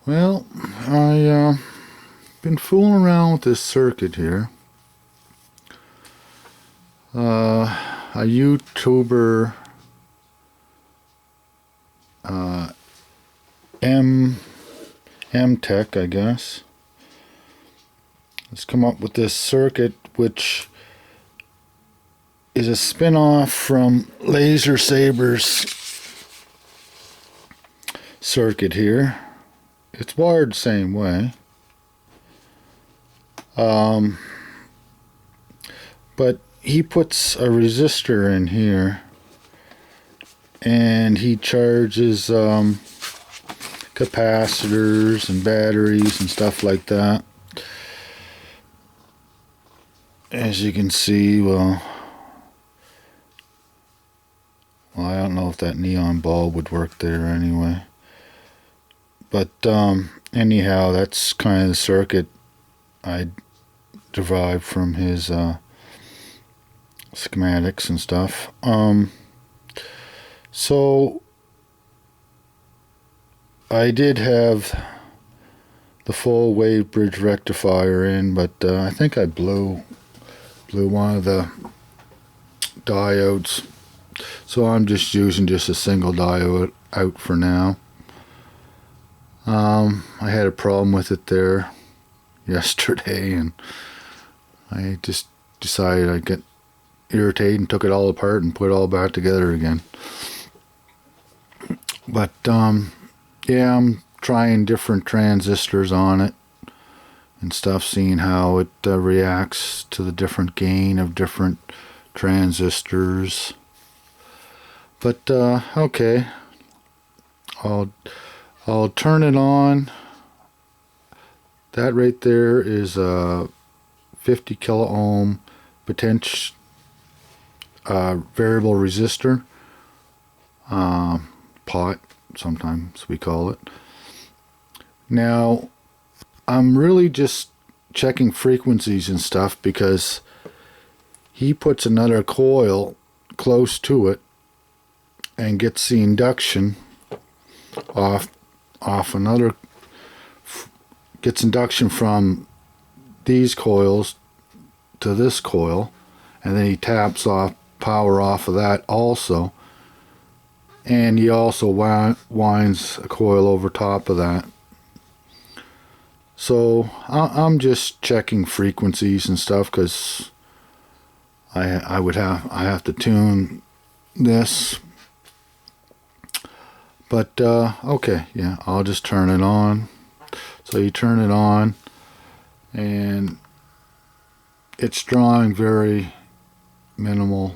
Well, I been fooling around with this circuit here. A YouTuber M Tech, I guess, has come up with this circuit, which is a spin-off from Lasersaber's circuit here. It's wired the same way. But he puts a resistor in here, and he charges capacitors and batteries and stuff like that. As you can see, well, I don't know if that neon bulb would work there anyway. But anyhow, that's kind of the circuit I derived from his schematics and stuff. So I did have the full wave bridge rectifier in, but I think I blew one of the diodes, so I'm just using just a single diode out for now. I had a problem with it there yesterday, and I just decided I'd get irritated and took it all apart and put it all back together again. But yeah, I'm trying different transistors on it and stuff, seeing how it reacts to the different gain of different transistors. But okay, I'll turn it on. That right there is a 50 kilo ohm potential variable resistor, pot sometimes we call it. Now I'm really just checking frequencies and stuff, because he puts another coil close to it and gets the induction off another, gets induction from these coils to this coil, and then he taps off power off of that also, and he also winds a coil over top of that. So I'm just checking frequencies and stuff, because I have to tune this. But okay, yeah, I'll just turn it on. So you turn it on, and it's drawing very minimal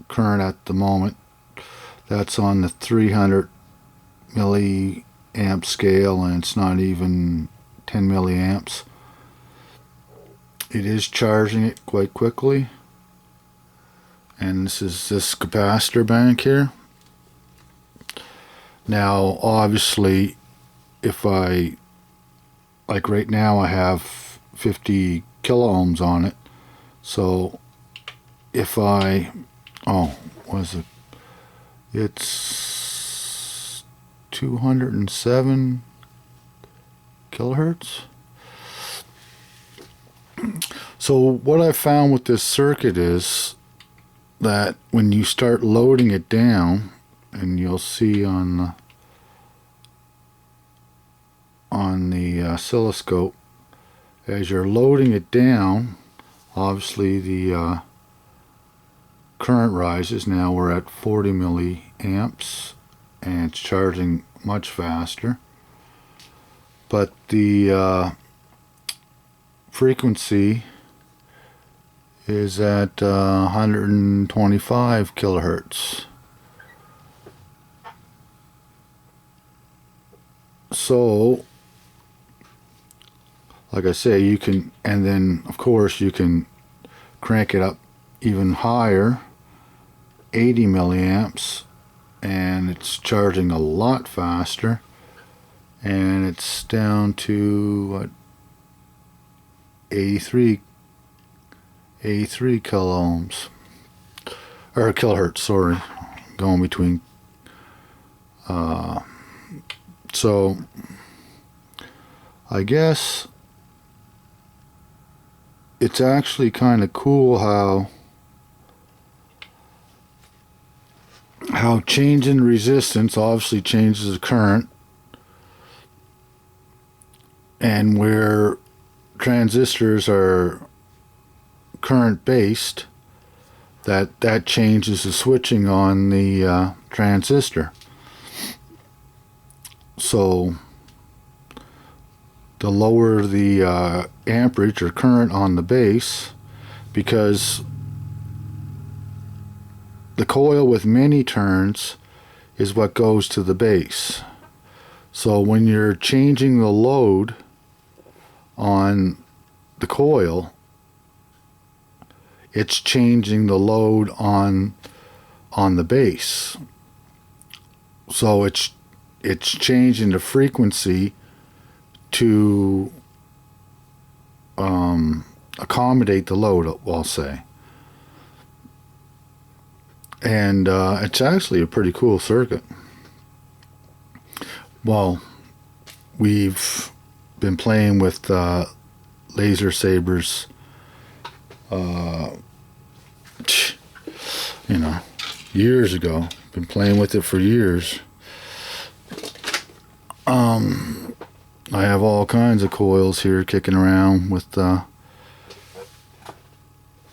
current at the moment. That's on the 300 milliamp scale, and it's not even 10 milliamps. It is charging it quite quickly, and this is this capacitor bank here. Now obviously, if I, like right now, I have 50 kilo ohms on it, so if I, oh, what is it? It's 207 kilohertz. So what I found with this circuit is that when you start loading it down, and you'll see on the oscilloscope, as you're loading it down, obviously the current rises. Now we're at 40 milliamps, and it's charging much faster, but the frequency is at 125 kilohertz. So like I say, you can, and then of course you can crank it up even higher, 80 milliamps, and it's charging a lot faster, and it's down to what, 83 kilo ohms, or kilohertz, sorry, going between so I guess it's actually kind of cool how changing resistance obviously changes the current, and where transistors are current based, that changes the switching on the transistor. So the lower the amperage or current on the base, because the coil with many turns is what goes to the base. So when you're changing the load on the coil, it's changing the load on the base. So it's changing the frequency to accommodate the load, I'll say. And it's actually a pretty cool circuit. Well, we've been playing with Lasersabers, years ago. Been playing with it for years. I have all kinds of coils here kicking around with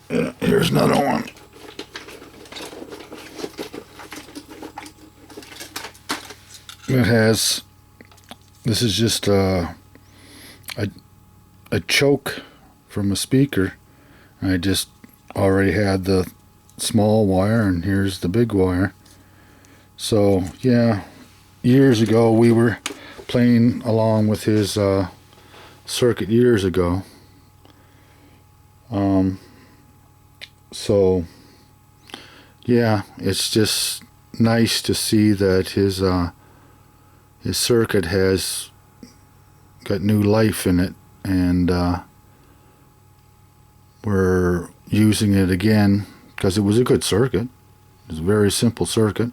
here's another one. This is just a choke from a speaker. I just already had the small wire, and here's the big wire. So yeah, years ago we were playing along with his circuit years ago. So yeah, it's just nice to see that his circuit has got new life in it, and we're using it again because it was a good circuit. It was a very simple circuit.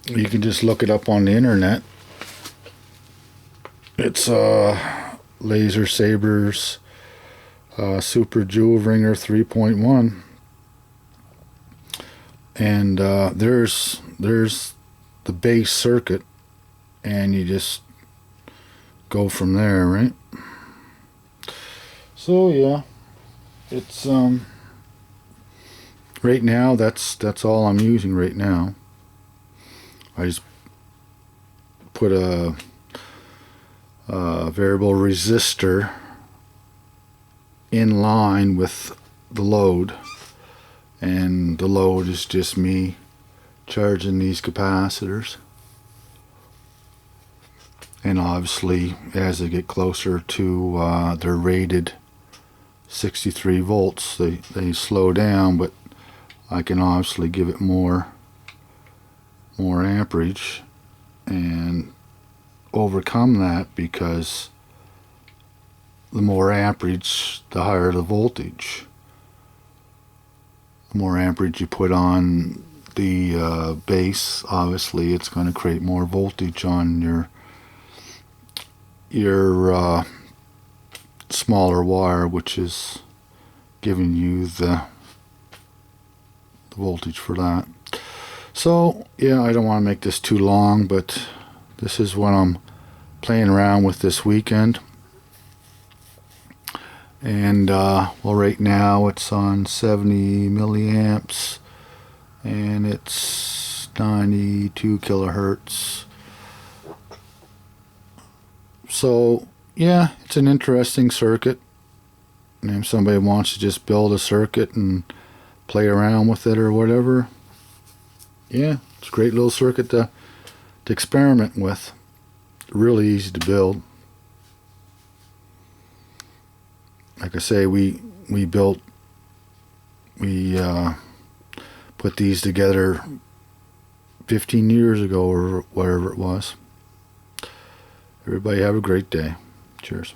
You can just look it up on the internet. It's Lasersaber's Super Joule Ringer 3.1, and there's the base circuit, and you just go from there, right? So yeah, it's right now that's all I'm using right now. I just put a variable resistor in line with the load, and the load is just me charging these capacitors. And obviously as they get closer to their rated 63 volts, they slow down, but I can obviously give it more amperage and overcome that, because the more amperage, the higher the voltage. The more amperage you put on the base, obviously it's going to create more voltage on your smaller wire, which is giving you the voltage for that. So yeah, I don't want to make this too long, but this is what I'm playing around with this weekend. And well, right now it's on 70 milliamps, and it's 92 kilohertz. So yeah, it's an interesting circuit, and if somebody wants to just build a circuit and play around with it or whatever, yeah, it's a great little circuit to experiment with. Really easy to build. Like I say, we put these together 15 years ago or whatever it was. Everybody have a great day. Cheers.